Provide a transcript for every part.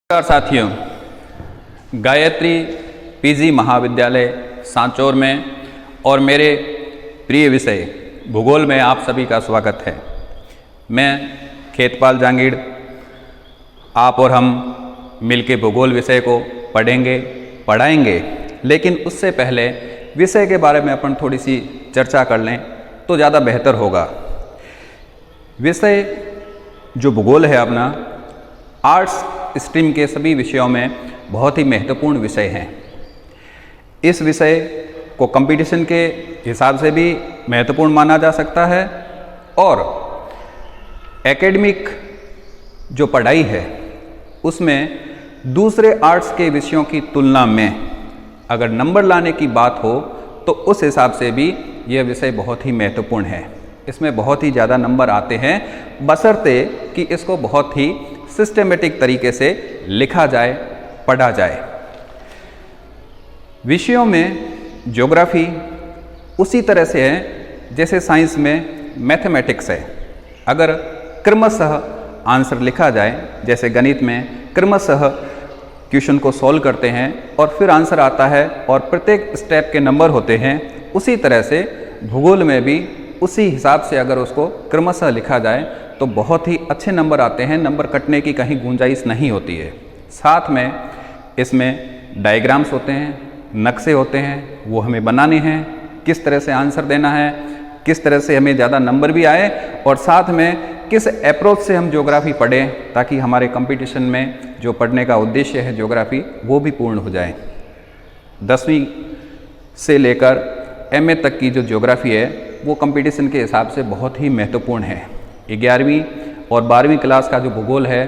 नमस्कार साथियों, गायत्री पीजी महाविद्यालय सांचौर में और मेरे प्रिय विषय भूगोल में आप सभी का स्वागत है। मैं खेतपाल जांगीड़, आप और हम मिलके भूगोल विषय को पढ़ाएंगे, लेकिन उससे पहले विषय के बारे में अपन थोड़ी सी चर्चा कर लें तो ज़्यादा बेहतर होगा। विषय जो भूगोल है अपना, आर्ट्स स्ट्रीम के सभी विषयों में बहुत ही महत्वपूर्ण विषय हैं। इस विषय को कंपटीशन के हिसाब से भी महत्वपूर्ण माना जा सकता है और एकेडमिक जो पढ़ाई है उसमें दूसरे आर्ट्स के विषयों की तुलना में अगर नंबर लाने की बात हो तो उस हिसाब से भी यह विषय बहुत ही महत्वपूर्ण है। इसमें बहुत ही ज़्यादा नंबर आते हैं, बशर्ते कि इसको बहुत ही सिस्टमेटिक तरीके से लिखा जाए, पढ़ा जाए। विषयों में ज्योग्राफी उसी तरह से है जैसे साइंस में मैथमेटिक्स है। अगर क्रमशः आंसर लिखा जाए, जैसे गणित में क्रमशः क्वेश्चन को सॉल्व करते हैं और फिर आंसर आता है और प्रत्येक स्टेप के नंबर होते हैं, उसी तरह से भूगोल में भी उसी हिसाब से अगर उसको क्रमशः लिखा जाए तो बहुत ही अच्छे नंबर आते हैं। नंबर कटने की कहीं गुंजाइश नहीं होती है। साथ में इसमें डायग्राम्स होते हैं, नक्शे होते हैं, वो हमें बनाने हैं, किस तरह से आंसर देना है, किस तरह से हमें ज़्यादा नंबर भी आए और साथ में किस अप्रोच से हम ज्योग्राफी पढ़ें ताकि हमारे कंपटीशन में जो पढ़ने का उद्देश्य है ज्योग्राफी वो भी पूर्ण हो जाए। 10वीं से लेकर एमए तक की जो ज्योग्राफी है वो कंपटीशन के हिसाब से बहुत ही महत्वपूर्ण है। 11वीं और 12वीं क्लास का जो भूगोल है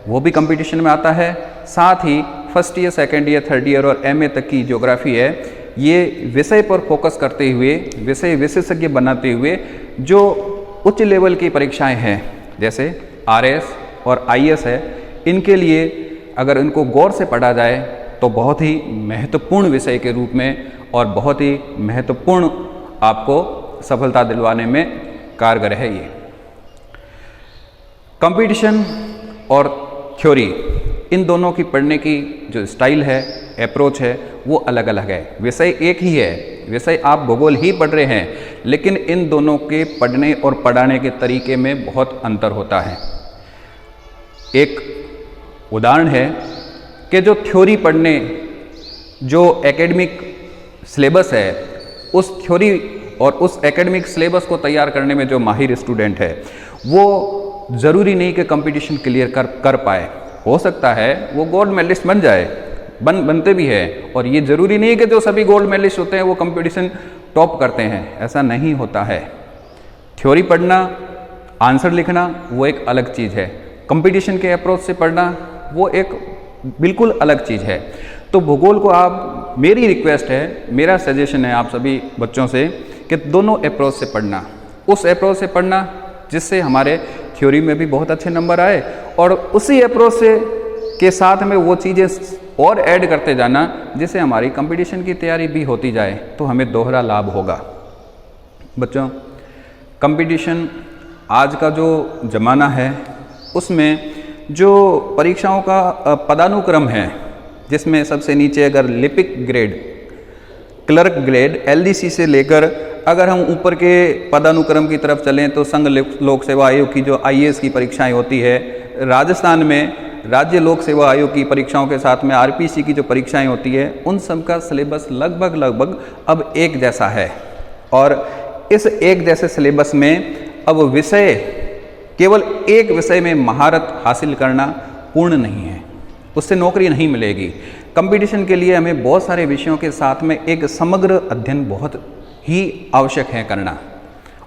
वो भी कंपटीशन में आता है। साथ ही first year, second year, third year और एमए तक की ज्योग्राफी है, ये विषय पर फोकस करते हुए, विषय विशेषज्ञ बनाते हुए जो उच्च लेवल की परीक्षाएं हैं जैसे आरएस और आईएएस है, इनके लिए अगर इनको गौर से पढ़ा जाए तो बहुत ही महत्वपूर्ण विषय के रूप में और बहुत ही महत्वपूर्ण आपको सफलता दिलवाने में कारगर है। ये कंपटीशन और थ्योरी, इन दोनों की पढ़ने की जो स्टाइल है, अप्रोच है, वो अलग अलग है। विषय एक ही है, विषय आप भूगोल ही पढ़ रहे हैं, लेकिन इन दोनों के पढ़ने और पढ़ाने के तरीके में बहुत अंतर होता है। एक उदाहरण है कि जो थ्योरी पढ़ने, जो एकेडमिक सिलेबस है, उस थ्योरी और उस एकेडमिक सिलेबस को तैयार करने में जो माहिर स्टूडेंट है वो ज़रूरी नहीं कि कंपटीशन क्लियर कर पाए। हो सकता है वो गोल्ड मेडलिस्ट बन जाए, बनते भी है, और ये ज़रूरी नहीं कि जो सभी गोल्ड मेडलिस्ट होते हैं वो कंपटीशन टॉप करते हैं, ऐसा नहीं होता है। थ्योरी पढ़ना, आंसर लिखना वो एक अलग चीज़ है, कंपटीशन के अप्रोच से पढ़ना वो एक बिल्कुल अलग चीज़ है। तो भूगोल को आप, मेरी रिक्वेस्ट है, मेरा सजेशन है आप सभी बच्चों से कि दोनों अप्रोच से पढ़ना। उस अप्रोच से पढ़ना जिससे हमारे थ्योरी में भी बहुत अच्छे नंबर आए और उसी अप्रोच से के साथ में वो चीज़ें और ऐड करते जाना जिससे हमारी कंपटीशन की तैयारी भी होती जाए, तो हमें दोहरा लाभ होगा। बच्चों, कंपटीशन आज का जो ज़माना है उसमें जो परीक्षाओं का पदानुक्रम है, जिसमें सबसे नीचे अगर लिपिक ग्रेड, क्लर्क ग्रेड, एलडीसी से लेकर अगर हम ऊपर के पदानुक्रम की तरफ चलें तो संघ लोक सेवा आयोग की जो आईएएस की परीक्षाएं होती है, राजस्थान में राज्य लोक सेवा आयोग की परीक्षाओं के साथ में आरपीसी की जो परीक्षाएं होती है, उन सब का सिलेबस लगभग अब एक जैसा है। और इस एक जैसे सिलेबस में अब विषय, केवल एक विषय में महारत हासिल करना पूर्ण नहीं है, उससे नौकरी नहीं मिलेगी। कंपटीशन के लिए हमें बहुत सारे विषयों के साथ में एक समग्र अध्ययन बहुत ही आवश्यक है करना,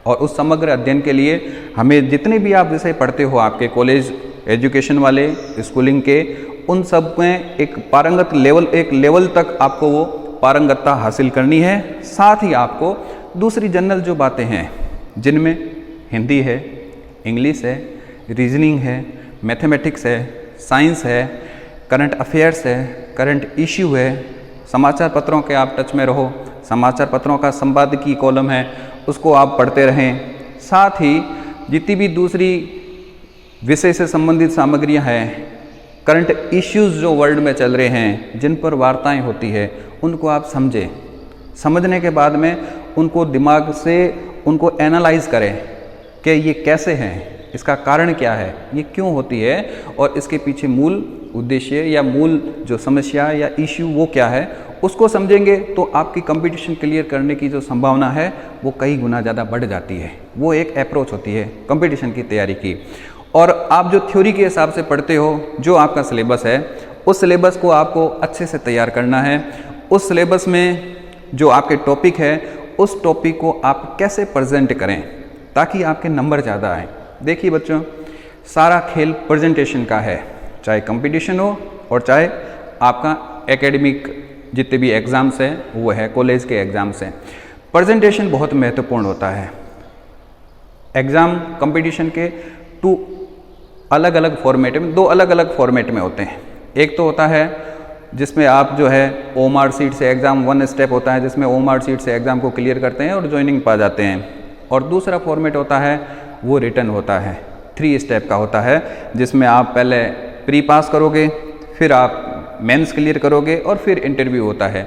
और उस समग्र अध्ययन के लिए हमें जितने भी आप विषय पढ़ते हो, आपके कॉलेज एजुकेशन वाले, स्कूलिंग के, उन सब में एक पारंगत लेवल, एक लेवल तक आपको वो पारंगतता हासिल करनी है। साथ ही आपको दूसरी जनरल जो बातें हैं जिनमें हिंदी है, इंग्लिश है, रीजनिंग है, मैथमेटिक्स है, साइंस है, करंट अफेयर्स है, करंट इश्यू है, समाचार पत्रों के आप टच में रहो, समाचार पत्रों का संपादकीय कॉलम है उसको आप पढ़ते रहें। साथ ही जितनी भी दूसरी विषय से संबंधित सामग्रियां हैं, करंट इश्यूज़ जो वर्ल्ड में चल रहे हैं, जिन पर वार्ताएं होती है, उनको आप समझें। समझने के बाद में उनको दिमाग से उनको एनालाइज करें कि ये कैसे हैं, इसका कारण क्या है, ये क्यों होती है और इसके पीछे मूल उद्देश्य या मूल जो समस्या या इश्यू वो क्या है, उसको समझेंगे तो आपकी कंपटीशन क्लियर करने की जो संभावना है वो कई गुना ज़्यादा बढ़ जाती है। वो एक अप्रोच होती है कंपटीशन की तैयारी की। और आप जो थ्योरी के हिसाब से पढ़ते हो, जो आपका सिलेबस है, उस सिलेबस को आपको अच्छे से तैयार करना है। उस सिलेबस में जो आपके टॉपिक है, उस टॉपिक को आप कैसे प्रेजेंट करें ताकि आपके नंबर ज़्यादा आएँ। देखिए बच्चों, सारा खेल प्रेजेंटेशन का है, चाहे कंपटीशन हो और चाहे आपका एकेडमिक जितने भी एग्ज़ाम्स हैं वो है, कॉलेज के एग्ज़ाम्स हैं। प्रेजेंटेशन बहुत महत्वपूर्ण होता है। एग्ज़ाम कंपटीशन के दो अलग अलग फॉर्मेट में होते हैं। एक तो होता है जिसमें आप जो है ओमार सीट से एग्ज़ाम 1 स्टेप होता है, जिसमें ओमार सीट से एग्ज़ाम को क्लियर करते हैं और ज्वाइनिंग पा जाते हैं। और दूसरा फॉर्मेट होता है वो रिटर्न होता है, 3 स्टेप का होता है, जिसमें आप पहले प्री पास करोगे, फिर आप मेंस क्लियर करोगे और फिर इंटरव्यू होता है।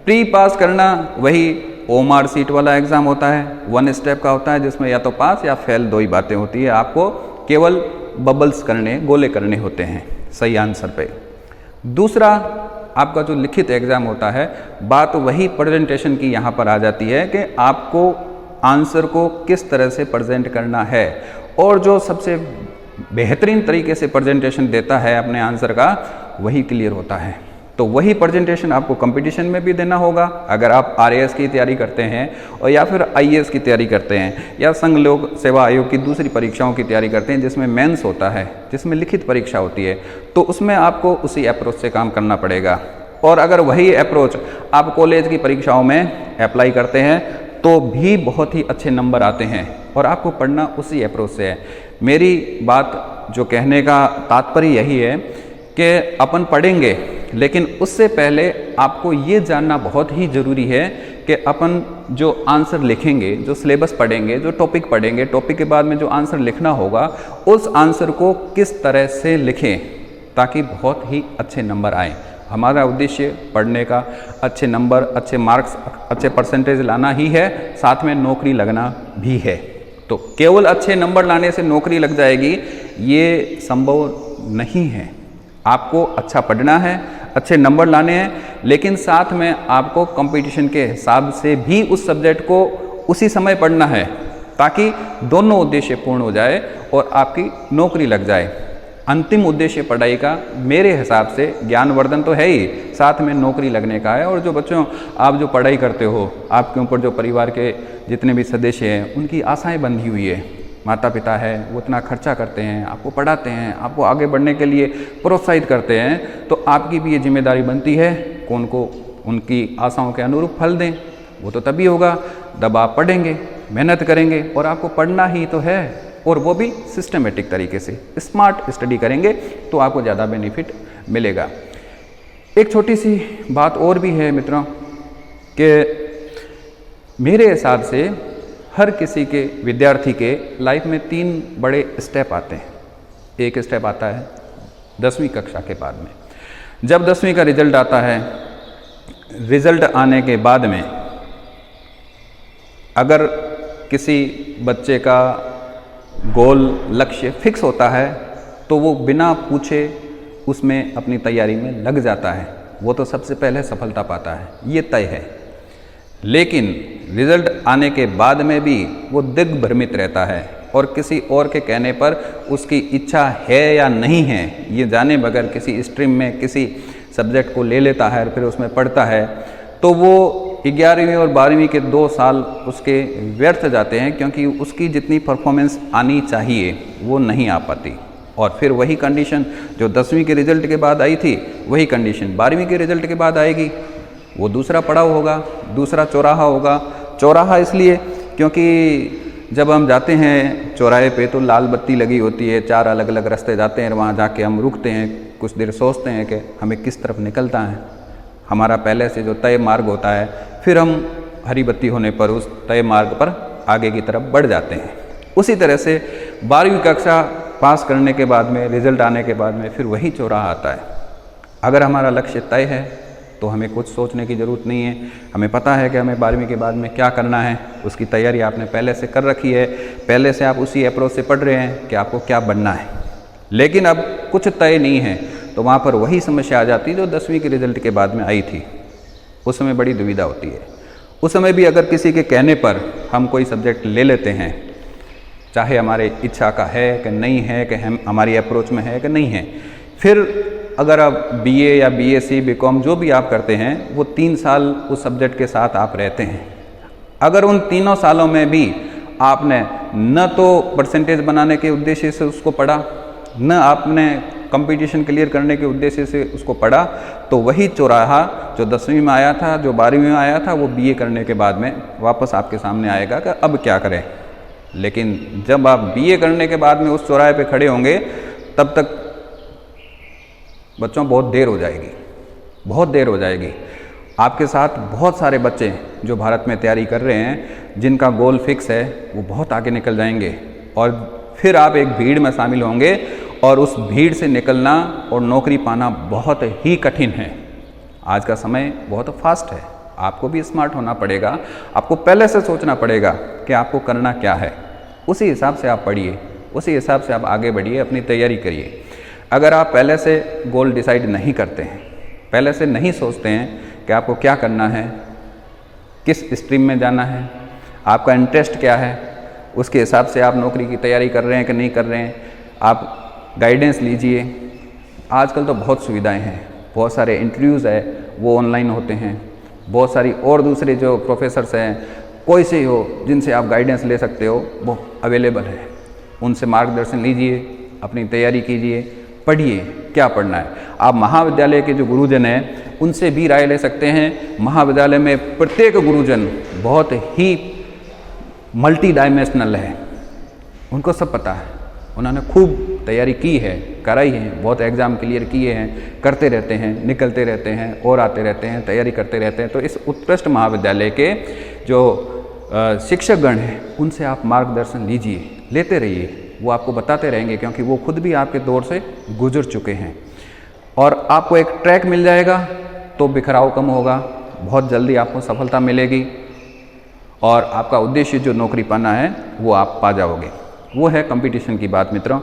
प्री पास करना वही ओमार सीट वाला एग्ज़ाम होता है, 1 स्टेप का होता है, जिसमें या तो पास या फेल 2 ही बातें होती है। आपको केवल बबल्स करने, गोले करने होते हैं सही आंसर पे। दूसरा आपका जो लिखित एग्ज़ाम होता है, बात वही प्रेजेंटेशन की यहाँ पर आ जाती है कि आपको आंसर को किस तरह से प्रेजेंट करना है, और जो सबसे बेहतरीन तरीके से प्रेजेंटेशन देता है अपने आंसर का, वही क्लियर होता है। तो वही प्रेजेंटेशन आपको कंपटीशन में भी देना होगा। अगर आप RAS की तैयारी करते हैं और या फिर IAS की तैयारी करते हैं या संघ लोक सेवा आयोग की दूसरी परीक्षाओं की तैयारी करते हैं जिसमें मेंस होता है, जिसमें लिखित परीक्षा होती है, तो उसमें आपको उसी अप्रोच से काम करना पड़ेगा। और अगर वही अप्रोच आप कॉलेज की परीक्षाओं में अप्लाई करते हैं तो भी बहुत ही अच्छे नंबर आते हैं, और आपको पढ़ना उसी अप्रोच से है। मेरी बात जो कहने का तात्पर्य यही है कि अपन पढ़ेंगे, लेकिन उससे पहले आपको ये जानना बहुत ही ज़रूरी है कि अपन जो आंसर लिखेंगे, जो सिलेबस पढ़ेंगे, जो टॉपिक पढ़ेंगे, टॉपिक के बाद में जो आंसर लिखना होगा, उस आंसर को किस तरह से लिखें ताकि बहुत ही अच्छे नंबर आएँ। हमारा उद्देश्य पढ़ने का, अच्छे नंबर, अच्छे मार्क्स, अच्छे परसेंटेज लाना ही है, साथ में नौकरी लगना भी है। तो केवल अच्छे नंबर लाने से नौकरी लग जाएगी, ये संभव नहीं है। आपको अच्छा पढ़ना है, अच्छे नंबर लाने हैं, लेकिन साथ में आपको कंपटीशन के हिसाब से भी उस सब्जेक्ट को उसी समय पढ़ना है ताकि दोनों उद्देश्य पूर्ण हो जाए और आपकी नौकरी लग जाए। अंतिम उद्देश्य पढ़ाई का मेरे हिसाब से ज्ञानवर्धन तो है ही, साथ में नौकरी लगने का है। और जो बच्चों आप जो पढ़ाई करते हो, आपके ऊपर जो परिवार के जितने भी सदस्य हैं उनकी आशाएं बंधी हुई है। माता पिता है, वो इतना खर्चा करते हैं, आपको पढ़ाते हैं, आपको आगे बढ़ने के लिए प्रोत्साहित करते हैं, तो आपकी भी ये जिम्मेदारी बनती है कि उनको उनकी आशाओं के अनुरूप फल दें। वो तो तभी होगा जब आप पढ़ेंगे, मेहनत करेंगे, और आपको पढ़ना ही तो है, और वो भी सिस्टमेटिक तरीके से स्मार्ट स्टडी करेंगे तो आपको ज़्यादा बेनिफिट मिलेगा। एक छोटी सी बात और भी है मित्रों कि मेरे हिसाब से हर किसी के, विद्यार्थी के लाइफ में 3 बड़े स्टेप आते हैं। एक स्टेप आता है 10वीं कक्षा के बाद में। जब 10वीं का रिजल्ट आता है, रिजल्ट आने के बाद में अगर किसी बच्चे का गोल, लक्ष्य फिक्स होता है तो वो बिना पूछे उसमें अपनी तैयारी में लग जाता है, वो तो सबसे पहले सफलता पाता है, ये तय है। लेकिन रिजल्ट आने के बाद में भी वो दिग्भ्रमित रहता है और किसी और के कहने पर उसकी इच्छा है या नहीं है ये जाने बगैर किसी स्ट्रीम में किसी सब्जेक्ट को ले लेता है और फिर उसमें पढ़ता है, तो वो 11वीं और 12वीं के 2 साल उसके व्यर्थ जाते हैं, क्योंकि उसकी जितनी परफॉर्मेंस आनी चाहिए वो नहीं आ पाती। और फिर वही कंडीशन जो 10वीं के रिजल्ट के बाद आई थी, वही कंडीशन 12वीं के रिजल्ट के बाद आएगी। वो दूसरा पड़ाव होगा, दूसरा चौराहा होगा। चौराहा इसलिए क्योंकि जब हम जाते हैं चौराहे पे तो लाल बत्ती लगी होती है, 4 अलग अलग रास्ते जाते हैं, वहाँ जाके हम रुकते हैं, कुछ देर सोचते हैं कि हमें किस तरफ निकलता है। हमारा पहले से जो तय मार्ग होता है, फिर हम हरी बत्ती होने पर उस तय मार्ग पर आगे की तरफ बढ़ जाते हैं। उसी तरह से 12वीं कक्षा पास करने के बाद में, रिजल्ट आने के बाद में फिर वही चौराहा आता है। अगर हमारा लक्ष्य तय है तो हमें कुछ सोचने की ज़रूरत नहीं है। हमें पता है कि हमें 12वीं के बाद में क्या करना है, उसकी तैयारी आपने पहले से कर रखी है, पहले से आप उसी अप्रोच से पढ़ रहे हैं कि आपको क्या बनना है। लेकिन अब कुछ तय नहीं है तो वहाँ पर वही समस्या आ जाती है जो 10वीं के रिजल्ट के बाद में आई थी। उस समय बड़ी दुविधा होती है। उस समय भी अगर किसी के कहने पर हम कोई सब्जेक्ट ले लेते हैं, चाहे हमारे इच्छा का है कि नहीं है, कि हम हमारी अप्रोच में है कि नहीं है, फिर अगर आप बीए या बीएससी बीकॉम जो भी आप करते हैं वो 3 साल उस सब्जेक्ट के साथ आप रहते हैं। अगर उन तीनों सालों में भी आपने न तो परसेंटेज बनाने के उद्देश्य से उसको पढ़ा, न आपने कंपटीशन क्लियर करने के उद्देश्य से उसको पढ़ा, तो वही चौराहा जो 10वीं में आया था, जो 12वीं में आया था, वो बीए करने के बाद में वापस आपके सामने आएगा कि अब क्या करें। लेकिन जब आप बीए करने के बाद में उस चौराहे पे खड़े होंगे तब तक बच्चों बहुत देर हो जाएगी, बहुत देर हो जाएगी। आपके साथ बहुत सारे बच्चे जो भारत में तैयारी कर रहे हैं, जिनका गोल फिक्स है, वो बहुत आगे निकल जाएंगे और फिर आप एक भीड़ में शामिल होंगे और उस भीड़ से निकलना और नौकरी पाना बहुत ही कठिन है। आज का समय बहुत फास्ट है, आपको भी स्मार्ट होना पड़ेगा। आपको पहले से सोचना पड़ेगा कि आपको करना क्या है, उसी हिसाब से आप पढ़िए, उसी हिसाब से आप आगे बढ़िए, अपनी तैयारी करिए। अगर आप पहले से गोल डिसाइड नहीं करते हैं, पहले से नहीं सोचते हैं कि आपको क्या करना है, किस स्ट्रीम में जाना है, आपका इंटरेस्ट क्या है, उसके हिसाब से आप नौकरी की तैयारी कर रहे हैं कि नहीं कर रहे हैं, आप गाइडेंस लीजिए। आजकल तो बहुत सुविधाएं हैं, बहुत सारे इंटरव्यूज़ है वो ऑनलाइन होते हैं, बहुत सारी और दूसरे जो प्रोफेसर्स हैं, कोई से हो जिनसे आप गाइडेंस ले सकते हो, वो अवेलेबल है। उनसे मार्गदर्शन लीजिए, अपनी तैयारी कीजिए, पढ़िए क्या पढ़ना है। आप महाविद्यालय के जो गुरुजन हैं उनसे भी राय ले सकते हैं। महाविद्यालय में प्रत्येक गुरुजन बहुत ही मल्टी डायमेंशनल है, उनको सब पता है, उन्होंने खूब तैयारी की है, कराई है, बहुत एग्ज़ाम क्लियर किए हैं, करते रहते हैं, निकलते रहते हैं और आते रहते हैं, तैयारी करते रहते हैं। तो इस उत्कृष्ट महाविद्यालय के जो शिक्षकगण हैं उनसे आप मार्गदर्शन लीजिए, लेते रहिए, वो आपको बताते रहेंगे, क्योंकि वो खुद भी आपके दौर से गुजर चुके हैं। और आपको एक ट्रैक मिल जाएगा तो बिखराव कम होगा, बहुत जल्दी आपको सफलता मिलेगी और आपका उद्देश्य जो नौकरी पाना है वो आप पा जाओगे। वो है कंपटीशन की बात मित्रों,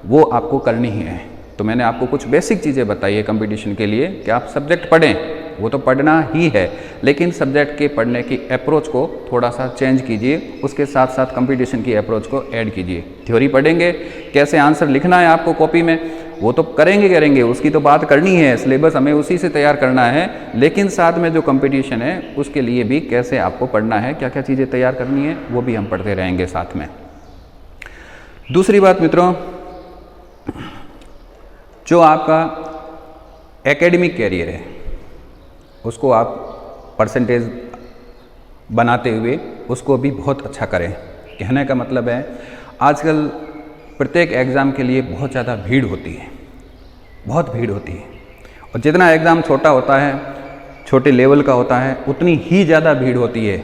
वो आपको करनी ही है। तो मैंने आपको कुछ बेसिक चीज़ें बताई है कंपटीशन के लिए कि आप सब्जेक्ट पढ़ें, वो तो पढ़ना ही है, लेकिन सब्जेक्ट के पढ़ने की अप्रोच को थोड़ा सा चेंज कीजिए, उसके साथ साथ कंपटीशन की अप्रोच को ऐड कीजिए। थ्योरी पढ़ेंगे, कैसे आंसर लिखना है आपको कॉपी में, वो तो करेंगे, उसकी तो बात करनी है, सिलेबस हमें उसी से तैयार करना है। लेकिन साथ में जो कंपटीशन है उसके लिए भी कैसे आपको पढ़ना है, क्या क्या चीज़ें तैयार करनी है, वो भी हम पढ़ते रहेंगे साथ में। दूसरी बात मित्रों, जो आपका एकेडमिक कैरियर है उसको आप परसेंटेज बनाते हुए उसको भी बहुत अच्छा करें। कहने का मतलब है आजकल प्रत्येक एग्ज़ाम के लिए बहुत ज़्यादा भीड़ होती है, बहुत भीड़ होती है, और जितना एग्ज़ाम छोटा होता है, छोटे लेवल का होता है, उतनी ही ज़्यादा भीड़ होती है,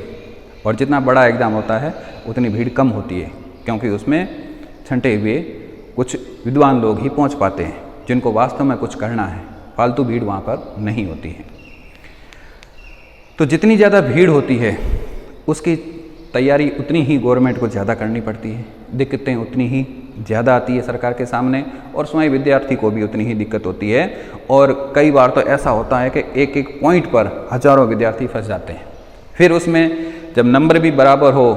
और जितना बड़ा एग्ज़ाम होता है उतनी भीड़ कम होती है, क्योंकि उसमें छंटे हुए कुछ विद्वान लोग ही पहुंच पाते हैं जिनको वास्तव में कुछ करना है। फालतू भीड़ वहाँ पर नहीं होती है। तो जितनी ज़्यादा भीड़ होती है उसकी तैयारी उतनी ही गवर्नमेंट को ज़्यादा करनी पड़ती है, दिक्कतें उतनी ही ज़्यादा आती है सरकार के सामने, और स्वयं विद्यार्थी को भी उतनी ही दिक्कत होती है। और कई बार तो ऐसा होता है कि एक एक पॉइंट पर हज़ारों विद्यार्थी फंस जाते हैं। फिर उसमें जब नंबर भी बराबर हो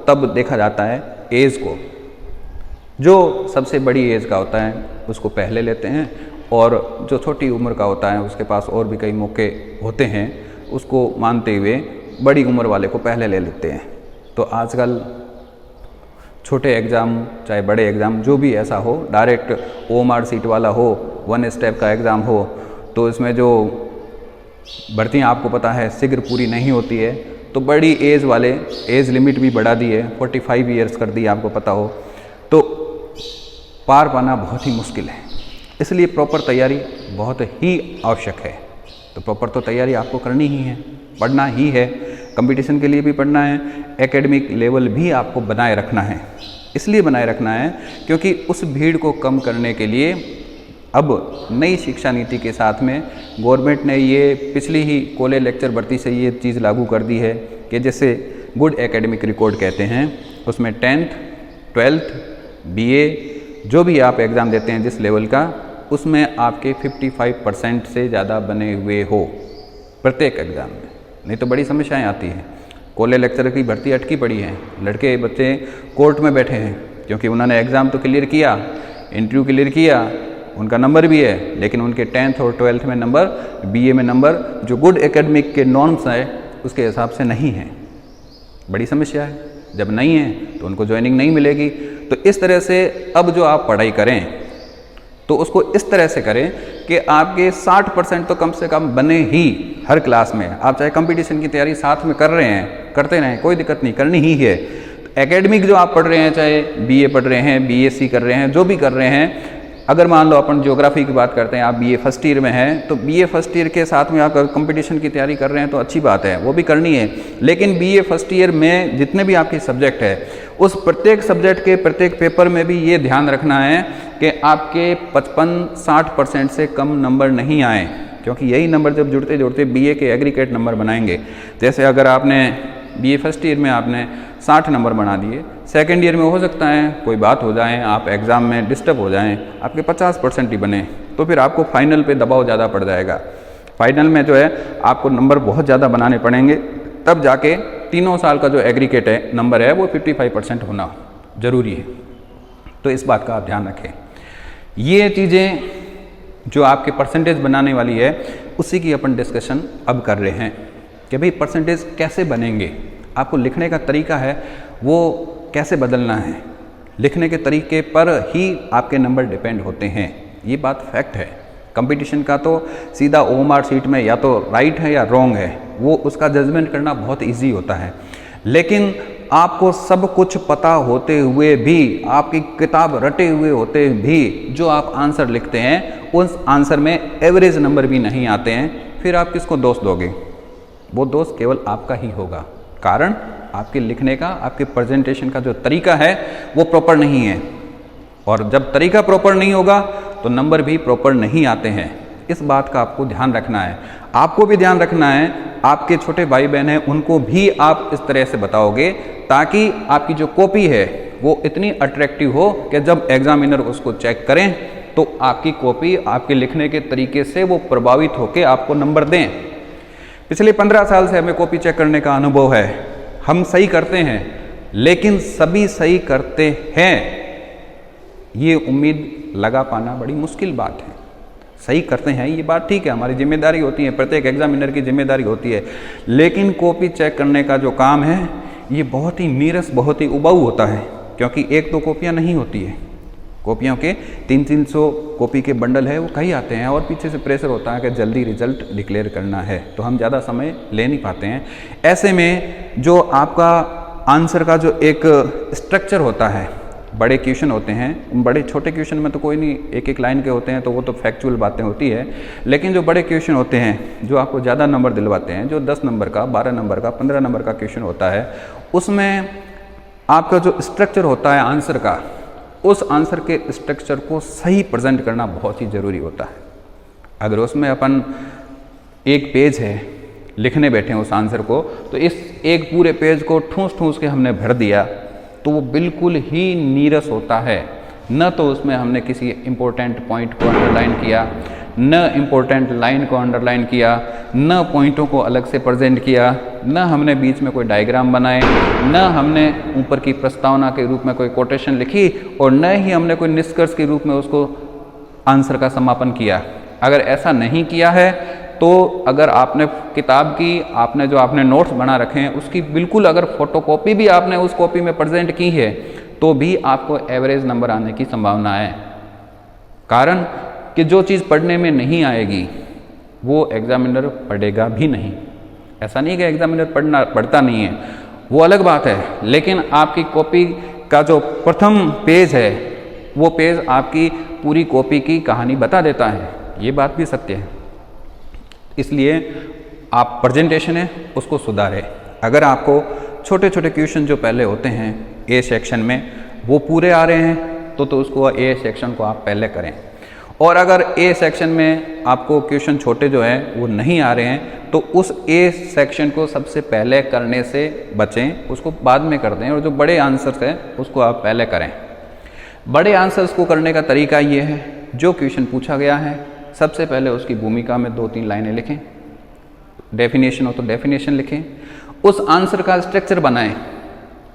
तब देखा जाता है एज को, जो सबसे बड़ी एज का होता है उसको पहले लेते हैं, और जो छोटी उम्र का होता है उसके पास और भी कई मौके होते हैं, उसको मानते हुए बड़ी उम्र वाले को पहले ले लेते हैं। तो आजकल छोटे एग्ज़ाम चाहे बड़े एग्ज़ाम जो भी ऐसा हो, डायरेक्ट ओएमआर सीट वाला हो, 1 स्टेप का एग्ज़ाम हो, तो इसमें जो भर्तियाँ आपको पता है शीघ्र पूरी नहीं होती है, तो बड़ी एज वाले एज लिमिट भी बढ़ा दी है, 45 ईयर्स कर दी आपको पता हो, तो पार पाना बहुत ही मुश्किल है। इसलिए प्रॉपर तैयारी बहुत ही आवश्यक है। तो प्रॉपर तो तैयारी आपको करनी ही है, पढ़ना ही है, कंपटीशन के लिए भी पढ़ना है, एकेडमिक लेवल भी आपको बनाए रखना है। इसलिए बनाए रखना है क्योंकि उस भीड़ को कम करने के लिए अब नई शिक्षा नीति के साथ में गवर्नमेंट ने ये पिछली ही कॉलेज लेक्चर भर्ती से ये चीज़ लागू कर दी है कि जैसे गुड एकेडमिक रिकॉर्ड कहते हैं, उसमें 10th 12th BA जो भी आप एग्ज़ाम देते हैं जिस लेवल का, उसमें आपके 55% से ज़्यादा बने हुए हो प्रत्येक एग्ज़ाम में, नहीं तो बड़ी समस्याएं आती हैं। कॉलेज लेक्चर की भर्ती अटकी पड़ी है, लड़के बच्चे कोर्ट में बैठे हैं क्योंकि उन्होंने एग्ज़ाम तो क्लियर किया, इंटरव्यू क्लियर किया, उनका नंबर भी है, लेकिन उनके 10th और 12th में नंबर, BA में नंबर जो गुड एकेडमिक के नॉर्म्स है उसके हिसाब से नहीं है। बड़ी समस्या है, जब नहीं है तो उनको ज्वाइनिंग नहीं मिलेगी। तो इस तरह से अब जो आप पढ़ाई करें तो उसको इस तरह से करें कि आपके 60% तो कम से कम बने ही हर क्लास में। आप चाहे कंपटीशन की तैयारी साथ में कर रहे हैं, करते रहें, कोई दिक्कत नहीं, करनी ही है। एकेडमिक जो आप पढ़ रहे हैं, चाहे BA पढ़ रहे हैं, BSc कर रहे हैं, जो भी कर रहे हैं, अगर मान लो अपन ज्योग्राफी की बात करते हैं, आप BA फर्स्ट ईयर में हैं, तो BA फर्स्ट ईयर के साथ में आप कंपटीशन की तैयारी कर रहे हैं तो अच्छी बात है, वो भी करनी है। लेकिन BA फर्स्ट ईयर में जितने भी आपके सब्जेक्ट है, उस प्रत्येक सब्जेक्ट के प्रत्येक पेपर में भी ये ध्यान रखना है कि आपके 55-60% से कम नंबर नहीं आए, क्योंकि यही नंबर जब जुड़ते जुड़ते BA के एग्रीगेट नंबर बनाएंगे। जैसे अगर आपने BA फर्स्ट ईयर में आपने 60 नंबर बना दिए, सेकेंड ईयर में हो सकता है कोई बात हो जाए, आप एग्ज़ाम में डिस्टर्ब हो जाएं, आपके 50% ही बने, तो फिर आपको फाइनल पे दबाव ज़्यादा पड़ जाएगा। फाइनल में जो है आपको नंबर बहुत ज़्यादा बनाने पड़ेंगे, तब जाके 3 साल का जो एग्रीगेट है नंबर है वो 55% होना ज़रूरी है। तो इस बात का आप ध्यान रखें। ये चीज़ें जो आपके परसेंटेज बनाने वाली है उसी की अपन डिस्कशन अब कर रहे हैं कि भाई परसेंटेज कैसे बनेंगे, आपको लिखने का तरीका है वो कैसे बदलना है, लिखने के तरीके पर ही आपके नंबर डिपेंड होते हैं। ये बात फैक्ट है। कंपटीशन का तो सीधा OMR शीट में या तो राइट है या रॉन्ग है, वो उसका जजमेंट करना बहुत इजी होता है। लेकिन आपको सब कुछ पता होते हुए भी, आपकी किताब रटे हुए होते भी जो आप आंसर लिखते हैं उस आंसर में एवरेज नंबर भी नहीं आते हैं, फिर आप किसको दोष दोगे? वो दोष केवल आपका ही होगा। कारण आपके लिखने का, आपके प्रेजेंटेशन का जो तरीका है वो प्रॉपर नहीं है, और जब तरीका प्रॉपर नहीं होगा तो नंबर भी प्रॉपर नहीं आते हैं। इस बात का आपको ध्यान रखना है। आपको भी ध्यान रखना है, आपके छोटे भाई बहन हैं उनको भी आप इस तरह से बताओगे ताकि आपकी जो कॉपी है वो इतनी अट्रैक्टिव हो कि जब एग्जामिनर उसको चेक करें तो आपकी कॉपी आपके लिखने के तरीके से वो प्रभावित होकर आपको नंबर दें। पिछले 15 साल से हमें कॉपी चेक करने का अनुभव है। हम सही करते हैं, लेकिन सभी सही करते हैं ये उम्मीद लगा पाना बड़ी मुश्किल बात है। सही करते हैं ये बात ठीक है, हमारी जिम्मेदारी होती है, प्रत्येक एग्जामिनर की जिम्मेदारी होती है, लेकिन कॉपी चेक करने का जो काम है ये बहुत ही नीरस, बहुत ही उबाऊ होता है, क्योंकि एक दो कॉपियाँ नहीं होती है। कॉपियों के 300-300 कॉपी के बंडल है वो कहीं आते हैं, और पीछे से प्रेशर होता है कि जल्दी रिजल्ट डिक्लेयर करना है, तो हम ज़्यादा समय ले नहीं पाते हैं। ऐसे में जो आपका आंसर का जो एक स्ट्रक्चर होता है, बड़े क्वेश्चन होते हैं, बड़े छोटे क्वेश्चन में तो कोई नहीं, एक एक लाइन के होते हैं तो वो तो फैक्चुअल बातें होती है, लेकिन जो बड़े क्वेश्चन होते हैं जो आपको ज़्यादा नंबर दिलवाते हैं, जो 10 नंबर का, 12 नंबर का, 15 नंबर का क्वेश्चन होता है, उसमें आपका जो स्ट्रक्चर होता है आंसर का, उस आंसर के स्ट्रक्चर को सही प्रेजेंट करना बहुत ही ज़रूरी होता है। अगर उसमें अपन एक पेज है लिखने बैठे हैं उस आंसर को, तो इस एक पूरे पेज को ठूस ठूस के हमने भर दिया तो वो बिल्कुल ही नीरस होता है। न तो उसमें हमने किसी इम्पोर्टेंट पॉइंट को अंडरलाइन किया, न इम्पोर्टेंट लाइन को अंडरलाइन किया, न पॉइंटों को अलग से प्रेजेंट किया, न हमने बीच में कोई डायग्राम बनाए, न हमने ऊपर की प्रस्तावना के रूप में कोई कोटेशन लिखी, और न ही हमने कोई निष्कर्ष के रूप में उसको आंसर का समापन किया। अगर ऐसा नहीं किया है तो अगर आपने किताब की, आपने जो आपने नोट्स बना रखे हैं उसकी बिल्कुल अगर फोटोकॉपी भी आपने उस कॉपी में प्रेजेंट की है तो भी आपको एवरेज नंबर आने की संभावना है। कारण कि जो चीज़ पढ़ने में नहीं आएगी वो एग्जामिनर पढ़ेगा भी नहीं। ऐसा नहीं कि एग्जामिनर पढ़ता नहीं है, वो अलग बात है, लेकिन आपकी कॉपी का जो प्रथम पेज है वो पेज आपकी पूरी कॉपी की कहानी बता देता है। ये बात भी सत्य है। इसलिए आप प्रेजेंटेशन है उसको सुधारें, अगर आपको छोटे छोटे क्वेश्चन जो पहले होते हैं ए सेक्शन में वो पूरे आ रहे हैं तो उसको ए सेक्शन को आप पहले करें, और अगर ए सेक्शन में आपको क्वेश्चन छोटे जो हैं वो नहीं आ रहे हैं तो उस ए सेक्शन को सबसे पहले करने से बचें, उसको बाद में कर दें, और जो बड़े आंसर्स हैं उसको आप पहले करें। बड़े आंसर्स को करने का तरीका ये है, जो क्वेश्चन पूछा गया है सबसे पहले उसकी भूमिका में 2-3 लाइनें लिखें, डेफिनेशन हो तो डेफिनेशन लिखें, उस आंसर का स्ट्रक्चर बनाएं,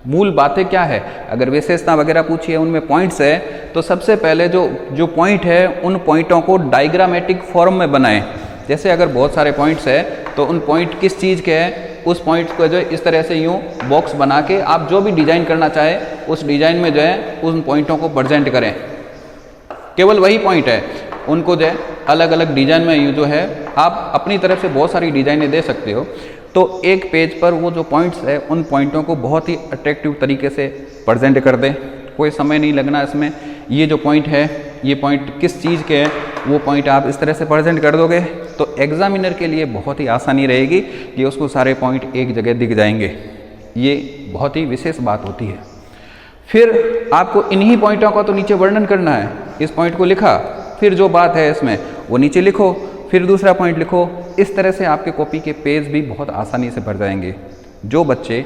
मूल बातें क्या है, अगर विशेषता वगैरह पूछी है उनमें पॉइंट्स है तो सबसे पहले जो पॉइंट है उन पॉइंटों को डायग्रामेटिक फॉर्म में बनाएं। जैसे अगर बहुत सारे पॉइंट्स है तो उन पॉइंट किस चीज़ के हैं, उस पॉइंट्स को जो है इस तरह से यूँ बॉक्स बना के आप जो भी डिज़ाइन करना चाहे उस डिज़ाइन में जो है उन पॉइंटों को प्रेजेंट करें। केवल वही पॉइंट है, उनको जो है अलग अलग डिज़ाइन में जो है आप अपनी तरफ से बहुत सारी डिज़ाइनें दे सकते हो। तो एक पेज पर वो जो पॉइंट्स है उन पॉइंटों को बहुत ही अट्रैक्टिव तरीके से प्रेजेंट कर दें, कोई समय नहीं लगना इसमें। ये जो पॉइंट है ये पॉइंट किस चीज़ के हैं वो पॉइंट आप इस तरह से प्रेजेंट कर दोगे तो एग्जामिनर के लिए बहुत ही आसानी रहेगी कि उसको सारे पॉइंट एक जगह दिख जाएंगे। ये बहुत ही विशेष बात होती है। फिर आपको इन्हीं पॉइंटों का तो नीचे वर्णन करना है, इस पॉइंट को लिखा, फिर जो बात है इसमें वो नीचे लिखो, फिर दूसरा पॉइंट लिखो। इस तरह से आपके कॉपी के पेज भी बहुत आसानी से भर जाएंगे। जो बच्चे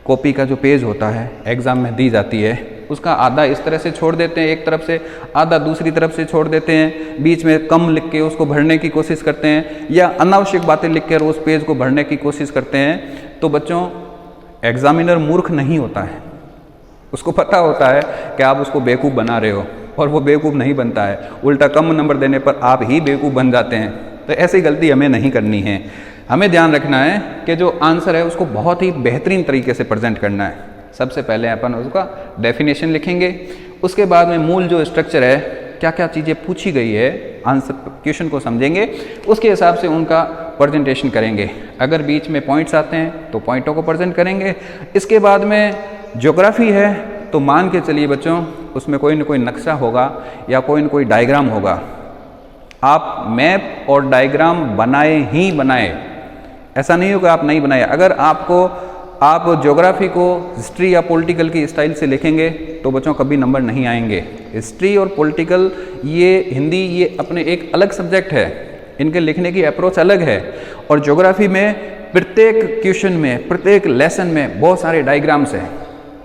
कॉपी का जो पेज होता है एग्ज़ाम में दी जाती है उसका आधा इस तरह से छोड़ देते हैं एक तरफ से, आधा दूसरी तरफ से छोड़ देते हैं, बीच में कम लिख के उसको भरने की कोशिश करते हैं या अनावश्यक बातें लिख कर उस पेज को भरने की कोशिश करते हैं, तो बच्चों एग्ज़ामिनर मूर्ख नहीं होता है, उसको पता होता है कि आप उसको बेवकूफ़ बना रहे हो, और वो बेवकूफ़ नहीं बनता है, उल्टा कम नंबर देने पर आप ही बेवकूफ़ बन जाते हैं। तो ऐसी गलती हमें नहीं करनी है। हमें ध्यान रखना है कि जो आंसर है उसको बहुत ही बेहतरीन तरीके से प्रेजेंट करना है। सबसे पहले अपन उसका डेफिनेशन लिखेंगे, उसके बाद में मूल जो स्ट्रक्चर है, क्या क्या चीज़ें पूछी गई है, आंसर क्वेश्चन को समझेंगे, उसके हिसाब से उनका प्रेजेंटेशन करेंगे। अगर बीच में पॉइंट्स आते हैं तो पॉइंटों को प्रेजेंट करेंगे। इसके बाद में ज्योग्राफी है तो मान के चलिए बच्चों उसमें कोई न कोई नक्शा होगा या कोई न कोई डायग्राम होगा। आप मैप और डायग्राम बनाए ही बनाए, ऐसा नहीं होगा आप नहीं बनाए। अगर आप ज्योग्राफी को हिस्ट्री या पॉलिटिकल की स्टाइल से लिखेंगे तो बच्चों कभी नंबर नहीं आएंगे। हिस्ट्री और पॉलिटिकल, ये हिंदी, ये अपने एक अलग सब्जेक्ट है, इनके लिखने की अप्रोच अलग है। और ज्योग्राफी में प्रत्येक क्वेश्चन में, प्रत्येक लेसन में बहुत सारे डायग्राम्स हैं,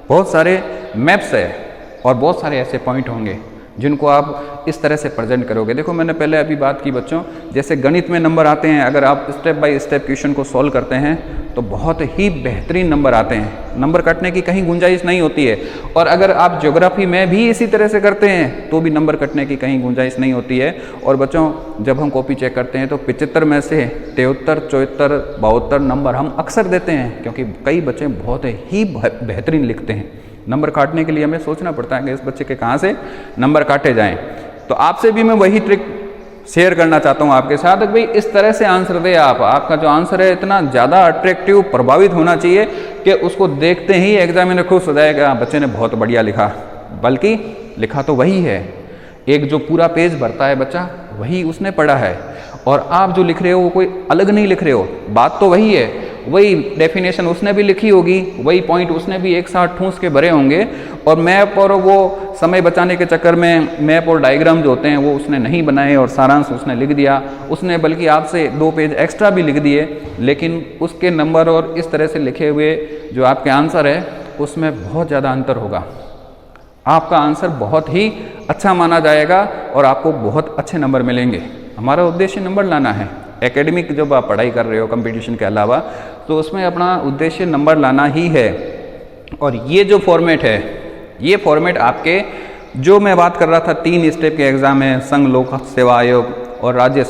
बहुत सारे मैप्स है और बहुत सारे ऐसे पॉइंट होंगे जिनको आप इस तरह से प्रेजेंट करोगे। देखो मैंने पहले अभी बात की बच्चों, जैसे गणित में नंबर आते हैं, अगर आप स्टेप बाय स्टेप क्वेश्चन को सॉल्व करते हैं तो बहुत ही बेहतरीन नंबर आते हैं, नंबर कटने की कहीं गुंजाइश नहीं होती है। और अगर आप ज्योग्राफी में भी इसी तरह से करते हैं तो भी नंबर कटने की कहीं गुंजाइश नहीं होती है। और बच्चों जब हम कॉपी चेक करते हैं तो 75 में से 73, 74, 72 नंबर हम अक्सर देते हैं, क्योंकि कई बच्चे बहुत ही बेहतरीन लिखते हैं। नंबर काटने के लिए हमें सोचना पड़ता है कि इस बच्चे के कहाँ से नंबर काटे जाएं। तो आपसे भी मैं वही ट्रिक शेयर करना चाहता हूँ आपके साथ कि भाई इस तरह से आंसर दे आप, आपका जो आंसर है इतना ज़्यादा अट्रैक्टिव, प्रभावित होना चाहिए कि उसको देखते ही एग्जामिनर खुश हो जाएगा, बच्चे ने बहुत बढ़िया लिखा। बल्कि लिखा तो वही है, एक जो पूरा पेज भरता है बच्चा वही उसने पढ़ा है, और आप जो लिख रहे हो वो कोई अलग नहीं लिख रहे हो, बात तो वही है, वही डेफिनेशन उसने भी लिखी होगी, वही पॉइंट उसने भी एक साथ ठूंस के भरे होंगे। और मैप और वो समय बचाने के चक्कर में मैप और डायग्राम जो होते हैं वो उसने नहीं बनाए और सारांश उसने लिख दिया, उसने बल्कि आपसे 2 पेज एक्स्ट्रा भी लिख दिए, लेकिन उसके नंबर और इस तरह से लिखे हुए जो आपके आंसर है उसमें बहुत ज़्यादा अंतर होगा। आपका आंसर बहुत ही अच्छा माना जाएगा और आपको बहुत अच्छे नंबर मिलेंगे। हमारा उद्देश्य नंबर लाना है। एकेडमिक जब आप पढ़ाई कर रहे हो कंपटीशन के अलावा, तो उसमें अपना उद्देश्य नंबर लाना ही है। और ये जो फॉर्मेट है, ये फॉर्मेट आपके जो मैं बात कर रहा था 3 स्टेप के एग्ज़ाम है, संघ लोक सेवा आयोग और राज्य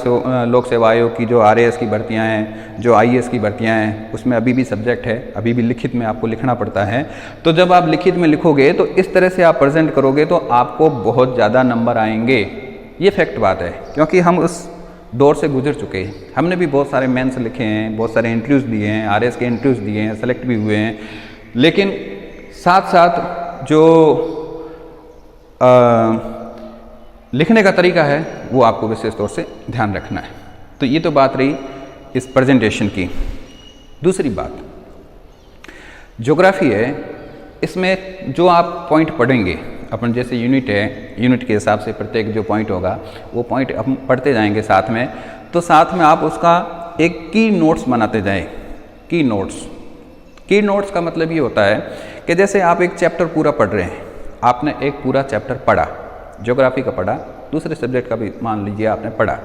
लोक सेवा आयोग की जो RAS की भर्तियां हैं, जो IAS की भर्तियां हैं, उसमें अभी भी सब्जेक्ट है, अभी भी लिखित में आपको लिखना पड़ता है। तो जब आप लिखित में लिखोगे तो इस तरह से आप प्रेजेंट करोगे तो आपको बहुत ज़्यादा नंबर आएंगे। ये फैक्ट बात है, क्योंकि हम उस दौर से गुजर चुके हैं। हमने भी बहुत सारे मेंस लिखे हैं, बहुत सारे इंटरव्यूज़ दिए हैं, RAS के इंटरव्यूज़ दिए हैं, सेलेक्ट भी हुए हैं। लेकिन साथ साथ जो लिखने का तरीका है वो आपको विशेष तौर से ध्यान रखना है। तो ये तो बात रही इस प्रेजेंटेशन की। दूसरी बात, ज्योग्राफी है, इसमें जो आप पॉइंट पढ़ेंगे अपन, जैसे यूनिट है, यूनिट के हिसाब से प्रत्येक जो पॉइंट होगा वो पॉइंट हम पढ़ते जाएंगे साथ में, तो साथ में आप उसका एक की नोट्स बनाते जाएं। की नोट्स का मतलब ये होता है कि जैसे आप एक चैप्टर पूरा पढ़ रहे हैं, आपने एक पूरा चैप्टर पढ़ा, ज्योग्राफी का पढ़ा, दूसरे सब्जेक्ट का भी मान लीजिए आपने पढ़ा,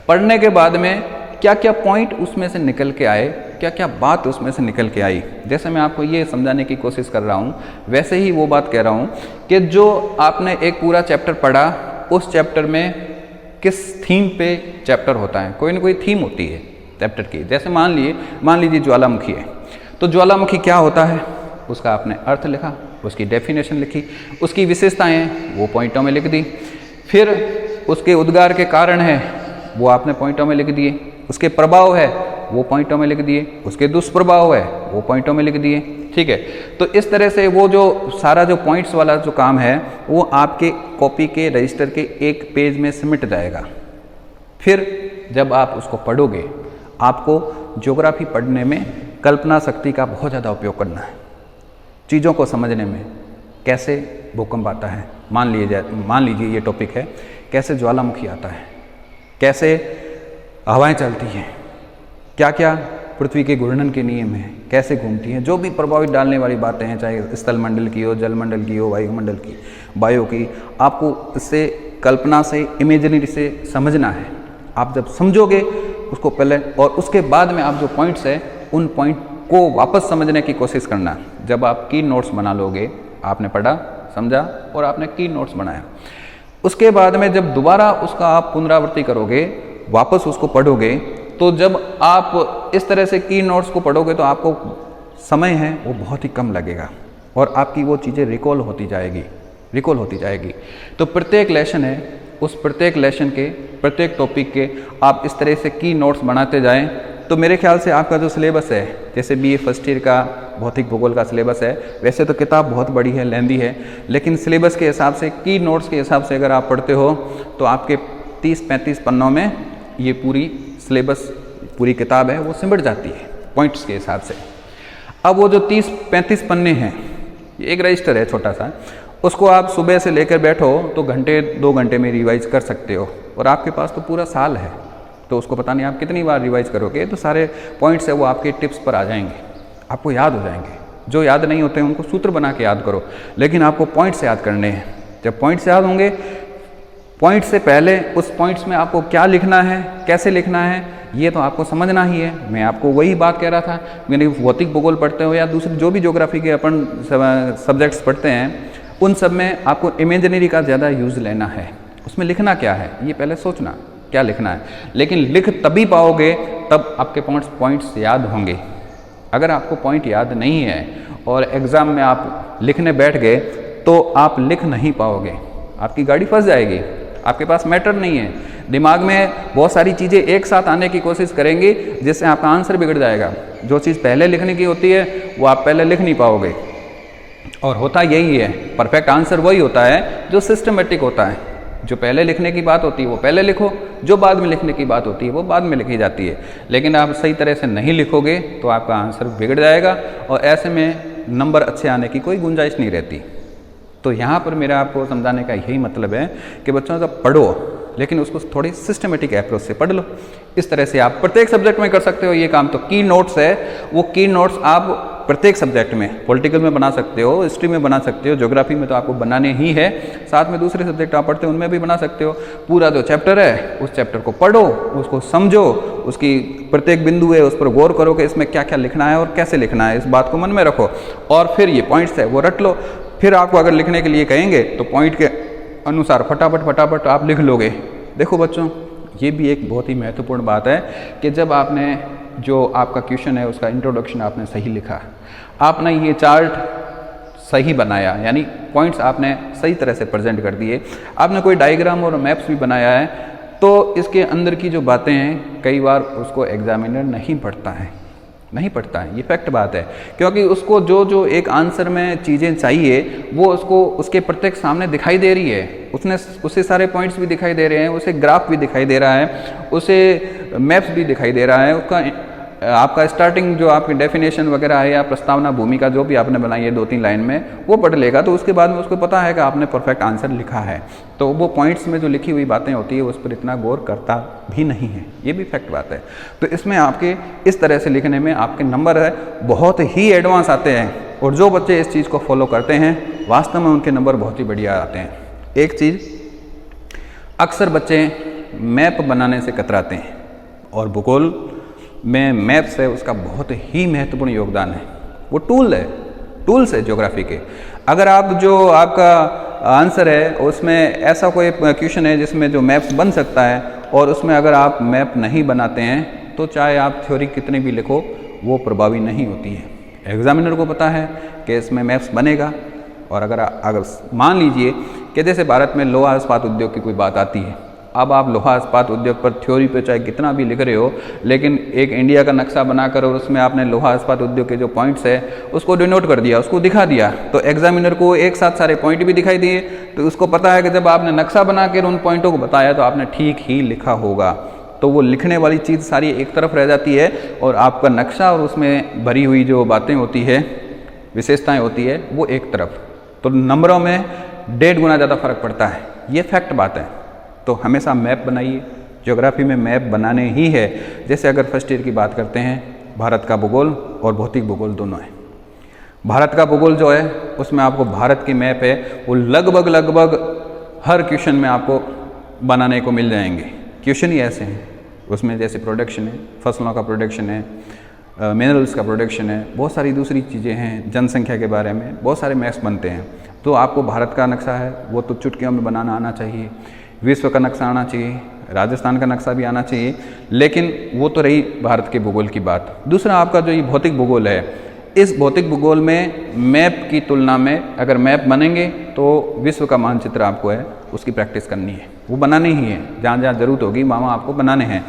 पढ़ने के बाद में क्या क्या पॉइंट उसमें से निकल के आए, क्या क्या बात उसमें से निकल के आई, जैसे मैं आपको ये समझाने की कोशिश कर रहा हूँ वैसे ही वो बात कह रहा हूँ कि जो आपने एक पूरा चैप्टर पढ़ा, उस चैप्टर में किस थीम पे चैप्टर होता है, कोई ना कोई थीम होती है चैप्टर की। जैसे मान लीजिए ज्वालामुखी है, तो ज्वालामुखी क्या होता है उसका आपने अर्थ लिखा, उसकी डेफिनेशन लिखी, उसकी विशेषताएँ वो पॉइंटों में लिख दी, फिर उसके उद्गार के कारण है वो आपने पॉइंटों में लिख दिए, उसके प्रभाव है वो पॉइंटों में लिख दिए, उसके दुष्प्रभाव है वो पॉइंटों में लिख दिए। ठीक है, तो इस तरह से वो जो सारा जो पॉइंट्स वाला जो काम है वो आपके कॉपी के रजिस्टर के एक पेज में सिमट जाएगा। फिर जब आप उसको पढ़ोगे, आपको ज्योग्राफी पढ़ने में कल्पना शक्ति का बहुत ज़्यादा उपयोग करना है, चीज़ों को समझने में। कैसे भूकंप आता है, मान लीजिए ये टॉपिक है, कैसे ज्वालामुखी आता है, कैसे हवाएं चलती हैं, क्या क्या पृथ्वी के घूर्णन के नियम हैं, कैसे घूमती हैं, जो भी प्रभावित डालने वाली बातें हैं, चाहे स्थल मंडल की हो, जल मंडल की हो, वायुमंडल की, वायु की, आपको इससे कल्पना से, इमेजिनरी से समझना है। आप जब समझोगे उसको पहले, और उसके बाद में आप जो पॉइंट्स है उन पॉइंट को वापस समझने की कोशिश करना। जब आप की नोट्स बना लोगे, आपने पढ़ा, समझा और आपने की नोट्स बनाया, उसके बाद में जब दोबारा उसका आप पुनरावृत्ति करोगे, वापस उसको पढ़ोगे, तो जब आप इस तरह से की नोट्स को पढ़ोगे तो आपको समय है वो बहुत ही कम लगेगा और आपकी वो चीज़ें रिकॉल होती जाएगी। तो प्रत्येक लेसन है, उस प्रत्येक लेसन के, प्रत्येक टॉपिक के आप इस तरह से की नोट्स बनाते जाएं, तो मेरे ख्याल से आपका जो सिलेबस है, जैसे बीए फर्स्ट ईयर का भौतिक भूगोल का सिलेबस है, वैसे तो किताब बहुत बड़ी है, लेंदी है, लेकिन सिलेबस के हिसाब से, की नोट्स के हिसाब से अगर आप पढ़ते हो तो आपके 30-35 पन्नों में ये पूरी सिलेबस, पूरी किताब है वो सिमट जाती है पॉइंट्स के हिसाब से। अब वो जो 30-35 पन्ने हैं, ये एक रजिस्टर है छोटा सा, उसको आप सुबह से लेकर बैठो तो घंटे 2 घंटे में रिवाइज कर सकते हो, और आपके पास तो पूरा साल है, तो उसको पता नहीं आप कितनी बार रिवाइज करोगे, तो सारे पॉइंट्स है वो आपके टिप्स पर आ जाएंगे, आपको याद हो जाएंगे। जो याद नहीं होते हैं उनको सूत्र बना के याद करो, लेकिन आपको पॉइंट्स याद करने हैं। जब पॉइंट्स याद होंगे, पॉइंट से पहले उस पॉइंट्स में आपको क्या लिखना है, कैसे लिखना है, ये तो आपको समझना ही है। मैं आपको वही बात कह रहा था, मैंने भौतिक भूगोल पढ़ते हो या दूसरे जो भी ज्योग्राफी के अपन सब्जेक्ट्स पढ़ते हैं, उन सब में आपको इमेजिनरी का ज़्यादा यूज़ लेना है। उसमें लिखना क्या है ये पहले सोचना, क्या लिखना है, लेकिन लिख तभी पाओगे तब आपके पॉइंट्स याद होंगे। अगर आपको पॉइंट याद नहीं है और एग्ज़ाम में आप लिखने बैठ गए तो आप लिख नहीं पाओगे, आपकी गाड़ी फंस जाएगी, आपके पास मैटर नहीं है, दिमाग में बहुत सारी चीज़ें एक साथ आने की कोशिश करेंगी जिससे आपका आंसर बिगड़ जाएगा। जो चीज़ पहले लिखने की होती है वो आप पहले लिख नहीं पाओगे, और होता यही है, परफेक्ट आंसर वही होता है जो सिस्टमेटिक होता है। जो पहले लिखने की बात होती है वो पहले लिखो, जो बाद में लिखने की बात होती है वो बाद में लिखी जाती है, लेकिन आप सही तरह से नहीं लिखोगे तो आपका आंसर बिगड़ जाएगा और ऐसे में नंबर अच्छे आने की कोई गुंजाइश नहीं रहती। तो यहाँ पर मेरा आपको समझाने का यही मतलब है कि बच्चों जब पढ़ो, लेकिन उसको थोड़ी सिस्टमेटिक अप्रोच से पढ़ लो। इस तरह से आप प्रत्येक सब्जेक्ट में कर सकते हो ये काम। तो की नोट्स है, वो की नोट्स आप प्रत्येक सब्जेक्ट में, पॉलिटिकल में बना सकते हो, हिस्ट्री में बना सकते हो, ज्योग्राफी में तो आपको बनाने ही है, साथ में दूसरे सब्जेक्ट आप पढ़ते हो उनमें भी बना सकते हो। पूरा जो चैप्टर है उस चैप्टर को पढ़ो, उसको समझो, उसकी प्रत्येक बिंदु है उस पर गौर करो कि इसमें क्या क्या लिखना है और कैसे लिखना है, इस बात को मन में रखो, और फिर ये पॉइंट्स है वो रट लो। फिर आपको अगर लिखने के लिए कहेंगे तो पॉइंट के अनुसार फटाफट आप लिख लोगे। देखो बच्चों, ये भी एक बहुत ही महत्वपूर्ण बात है कि जब आपने जो आपका क्वेश्चन है उसका इंट्रोडक्शन आपने सही लिखा, आपने ये चार्ट सही बनाया, यानी पॉइंट्स आपने सही तरह से प्रेजेंट कर दिए, आपने कोई डायग्राम और मैप्स भी बनाया है, तो इसके अंदर की जो बातें हैं कई बार उसको एग्जामिनर नहीं पढ़ता है, ये फैक्ट बात है, क्योंकि उसको जो एक आंसर में चीज़ें चाहिए वो उसको उसके प्रत्येक सामने दिखाई दे रही है, उसे सारे पॉइंट्स भी दिखाई दे रहे हैं, उसे ग्राफ भी दिखाई दे रहा है, उसे मैप्स भी दिखाई दे रहा है, उसका आपका स्टार्टिंग जो आपकी डेफिनेशन वगैरह है या प्रस्तावना भूमिका जो भी आपने बनाई है 2-3 लाइन में वो पढ़ लेगा, तो उसके बाद में उसको पता है कि आपने परफेक्ट आंसर लिखा है। तो वो पॉइंट्स में जो लिखी हुई बातें होती है उस पर इतना गौर करता भी नहीं है, ये भी फैक्ट बात है। तो इसमें आपके इस तरह से लिखने में आपके नंबर है बहुत ही एडवांस आते हैं, और जो बच्चे इस चीज़ को फॉलो करते हैं वास्तव में उनके नंबर बहुत ही बढ़िया आते हैं। एक चीज़, अक्सर बच्चे मैप बनाने से कतराते हैं, और भूगोल में मैप्स है उसका बहुत ही महत्वपूर्ण योगदान है। वो टूल्स है ज्योग्राफी के। अगर आप जो आपका आंसर है उसमें ऐसा कोई क्वेश्चन है जिसमें जो मैप्स बन सकता है, और उसमें अगर आप मैप नहीं बनाते हैं तो चाहे आप थ्योरी कितनी भी लिखो वो प्रभावी नहीं होती है। एग्जामिनर को पता है कि इसमें मैप्स बनेगा, और अगर मान लीजिए कि जैसे भारत में लोहा इस्पात उद्योग की कोई बात आती है, अब आप लोहा इस्पात उद्योग पर थ्योरी पे चाहे कितना भी लिख रहे हो, लेकिन एक इंडिया का नक्शा बनाकर और उसमें आपने लोहा इस्पात उद्योग के जो पॉइंट्स है उसको डिनोट कर दिया, उसको दिखा दिया, तो एग्जामिनर को एक साथ सारे पॉइंट भी दिखाई दिए, तो उसको पता है कि जब आपने नक्शा बना कर उन पॉइंटों को बताया तो आपने ठीक ही लिखा होगा। तो वो लिखने वाली चीज़ सारी एक तरफ रह जाती है, और आपका नक्शा और उसमें भरी हुई जो बातें होती है, विशेषताएँ होती है, वो एक तरफ। तो नंबरों में 1.5 गुना ज़्यादा फर्क पड़ता है, ये फैक्ट बात है। तो हमेशा मैप बनाइए, ज्योग्राफी में मैप बनाने ही है। जैसे अगर फर्स्ट ईयर की बात करते हैं, भारत का भूगोल और भौतिक भूगोल दोनों है। भारत का भूगोल जो है उसमें आपको भारत की मैप है वो लगभग हर क्वेश्चन में आपको बनाने को मिल जाएंगे। क्वेश्चन ही ऐसे हैं उसमें, जैसे प्रोडक्शन है, फसलों का प्रोडक्शन है, मिनरल्स का प्रोडक्शन है, बहुत सारी दूसरी चीज़ें हैं, जनसंख्या के बारे में बहुत सारे मैप्स बनते हैं। तो आपको भारत का नक्शा है वो तो चुटकियों में बनाना आना चाहिए, विश्व का नक्शा आना चाहिए, राजस्थान का नक्शा भी आना चाहिए, लेकिन वो तो रही भारत के भूगोल की बात। दूसरा आपका जो ये भौतिक भूगोल है, इस भौतिक भूगोल में मैप की तुलना में अगर मैप बनेंगे तो विश्व का मानचित्र आपको है उसकी प्रैक्टिस करनी है, वो बनानी ही है, जहाँ जहाँ जरूरत होगी वहाँ आपको बनाने हैं।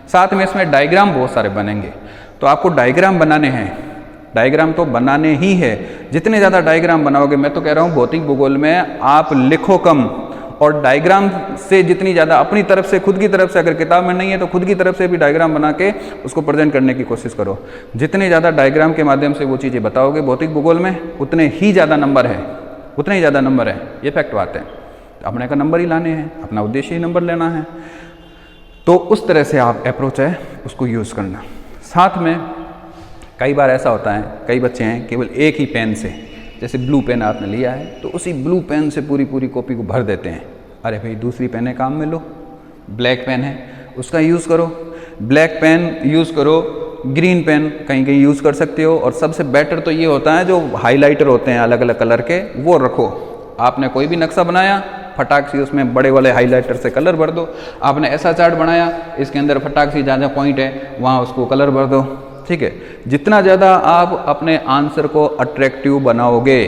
साथ में इसमें डायग्राम बहुत सारे बनेंगे, तो आपको डायग्राम बनाने हैं, डायग्राम तो बनाने ही है। जितने ज़्यादा डायग्राम बनाओगे, मैं तो कह रहा हूँ भौतिक भूगोल में आप लिखो कम, और डायग्राम से जितनी ज़्यादा अपनी तरफ से, खुद की तरफ से, अगर किताब में नहीं है तो खुद की तरफ से भी डायग्राम बना के उसको प्रेजेंट करने की कोशिश करो। जितने ज़्यादा डायग्राम के माध्यम से वो चीज़ें बताओगे भौतिक भूगोल में, उतने ही ज़्यादा नंबर है, उतने ही ज़्यादा नंबर है, ये फैक्ट बात है। अपने का नंबर ही लाने हैं, अपना उद्देश्य ही नंबर लेना है। तो उस तरह से आप अप्रोच है उसको यूज़ करना। साथ में कई बार ऐसा होता है, कई बच्चे हैं केवल एक ही पेन से, जैसे ब्लू पेन आपने लिया है तो उसी ब्लू पेन से पूरी कॉपी को भर देते हैं। अरे भाई दूसरी पेनें काम में लो, ब्लैक पेन है उसका यूज़ करो, ब्लैक पेन यूज़ करो, ग्रीन पेन कहीं कहीं यूज़ कर सकते हो, और सबसे बेटर तो ये होता है जो हाइलाइटर होते हैं अलग अलग कलर के, वो रखो। आपने कोई भी नक्शा बनाया, फटाक से उसमें बड़े वाले हाइलाइटर से कलर भर दो। आपने ऐसा चार्ट बनाया, इसके अंदर फटाक से जहाँ जहाँ पॉइंट है वहाँ उसको कलर भर दो, ठीक है। जितना ज़्यादा आप अपने आंसर को अट्रैक्टिव बनाओगे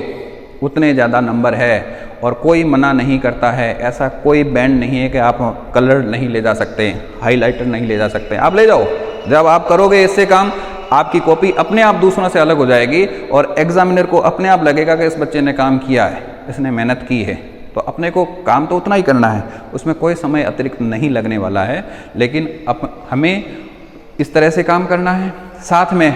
उतने ज़्यादा नंबर है, और कोई मना नहीं करता है, ऐसा कोई बैंड नहीं है कि आप कलर नहीं ले जा सकते, हाइलाइटर नहीं ले जा सकते, आप ले जाओ। जब आप करोगे इससे काम, आपकी कॉपी अपने आप दूसरों से अलग हो जाएगी, और एग्जामिनर को अपने आप लगेगा कि इस बच्चे ने काम किया है, इसने मेहनत की है। तो अपने को काम तो उतना ही करना है, उसमें कोई समय अतिरिक्त नहीं लगने वाला है, लेकिन हमें इस तरह से काम करना है। साथ में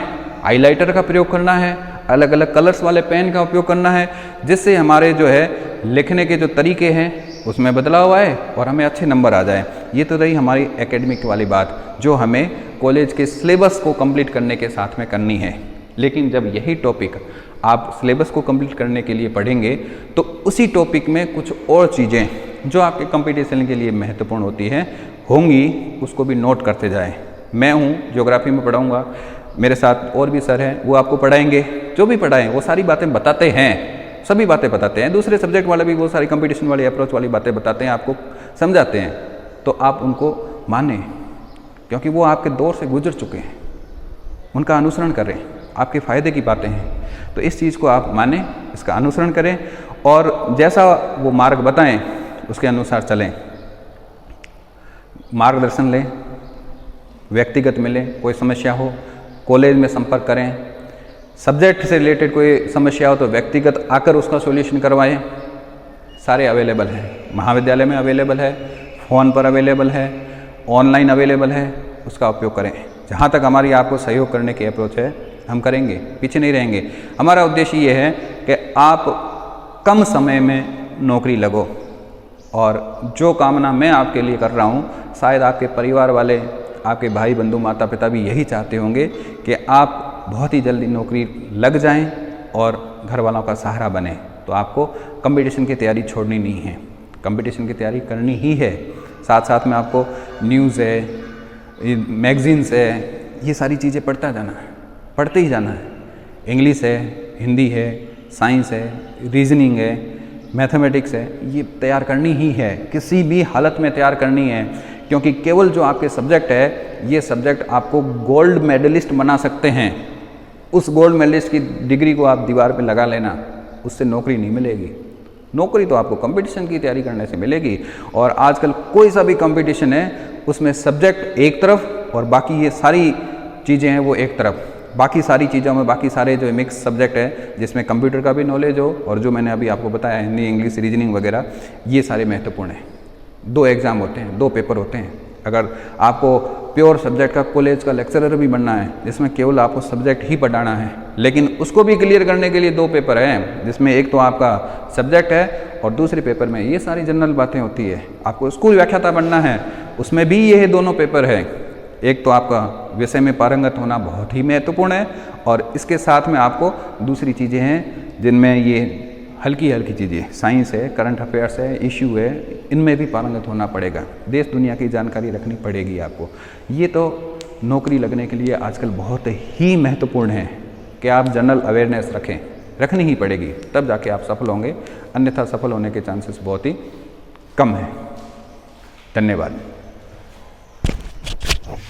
हाइलाइटर का प्रयोग करना है, अलग अलग कलर्स वाले पेन का उपयोग करना है, जिससे हमारे जो है लिखने के जो तरीके हैं उसमें बदलाव आए और हमें अच्छे नंबर आ जाए। ये तो रही हमारी एकेडमिक वाली बात, जो हमें कॉलेज के सिलेबस को कंप्लीट करने के साथ में करनी है। लेकिन जब यही टॉपिक आप सिलेबस को कंप्लीट करने के लिए पढ़ेंगे तो उसी टॉपिक में कुछ और चीज़ें जो आपके कंपटीशन के लिए महत्वपूर्ण होती हैं होंगी, उसको भी नोट करते जाएं। मैं हूँ ज्योग्राफी में पढ़ाऊँगा, मेरे साथ और भी सर हैं, वो आपको पढ़ाएंगे, जो भी पढ़ाएं वो सारी बातें बताते हैं, सभी बातें बताते हैं। दूसरे सब्जेक्ट वाले भी वो सारी कंपटीशन वाली अप्रोच वाली बातें बताते हैं, आपको समझाते हैं, तो आप उनको मानें, क्योंकि वो आपके दौर से गुजर चुके हैं, उनका अनुसरण करें, आपके फ़ायदे की बातें हैं। तो इस चीज़ को आप मानें, इसका अनुसरण करें, और जैसा वो मार्ग बताएं उसके अनुसार चलें। मार्गदर्शन लें, व्यक्तिगत मिलें, कोई समस्या हो कॉलेज में संपर्क करें, सब्जेक्ट से रिलेटेड कोई समस्या हो तो व्यक्तिगत आकर उसका सॉल्यूशन करवाएं। सारे अवेलेबल हैं, महाविद्यालय में अवेलेबल है, फ़ोन पर अवेलेबल है, ऑनलाइन अवेलेबल है, उसका उपयोग करें। जहाँ तक हमारी आपको सहयोग करने की अप्रोच है हम करेंगे, पीछे नहीं रहेंगे। हमारा उद्देश्य ये है कि आप कम समय में नौकरी लगो, और जो कामना मैं आपके लिए कर रहा हूँ शायद आपके परिवार वाले, आपके भाई बंधु माता पिता भी यही चाहते होंगे कि आप बहुत ही जल्दी नौकरी लग जाएं और घर वालों का सहारा बने। तो आपको कंपटीशन की तैयारी छोड़नी नहीं है, कंपटीशन की तैयारी करनी ही है। साथ साथ में आपको न्यूज़ है, मैगज़ीन्स है, ये सारी चीज़ें पढ़ता जाना है, पढ़ते ही जाना है। इंग्लिश है, हिंदी है, साइंस है, रीजनिंग है, मैथमेटिक्स है, ये तैयार करनी ही है, किसी भी हालत में तैयार करनी है। क्योंकि केवल जो आपके सब्जेक्ट है, ये सब्जेक्ट आपको गोल्ड मेडलिस्ट बना सकते हैं। उस गोल्ड मेडलिस्ट की डिग्री को आप दीवार पे लगा लेना, उससे नौकरी नहीं मिलेगी। नौकरी तो आपको कंपटीशन की तैयारी करने से मिलेगी। और आजकल कोई सा भी कंपटीशन है, उसमें सब्जेक्ट एक तरफ और बाकी ये सारी चीज़ें हैं वो एक तरफ। बाकी सारी चीज़ों में बाकी सारे जो मिक्स सब्जेक्ट है, जिसमें कंप्यूटर का भी नॉलेज हो और जो मैंने अभी आपको बताया हिंदी, इंग्लिश, रीजनिंग वगैरह, ये सारे महत्वपूर्ण हैं। 2 एग्ज़ाम होते हैं, 2 पेपर होते हैं। अगर आपको प्योर सब्जेक्ट का कॉलेज का लेक्चरर भी बनना है, जिसमें केवल आपको सब्जेक्ट ही पढ़ाना है, लेकिन उसको भी क्लियर करने के लिए 2 पेपर हैं, जिसमें एक तो आपका सब्जेक्ट है और दूसरे पेपर में ये सारी जनरल बातें होती है। आपको स्कूल व्याख्याता बनना है, उसमें भी ये दोनों पेपर है। एक तो आपका विषय में पारंगत होना बहुत ही महत्वपूर्ण है, और इसके साथ में आपको दूसरी चीज़ें हैं जिनमें ये हल्की हल्की चीज़ें, साइंस है, करंट अफेयर्स है, इश्यू है, इनमें भी पारंगत होना पड़ेगा। देश दुनिया की जानकारी रखनी पड़ेगी आपको। ये तो नौकरी लगने के लिए आजकल बहुत ही महत्वपूर्ण है कि आप जनरल अवेयरनेस रखें, रखनी ही पड़ेगी, तब जाके आप सफल होंगे, अन्यथा सफल होने के चांसेस बहुत ही कम हैं। धन्यवाद।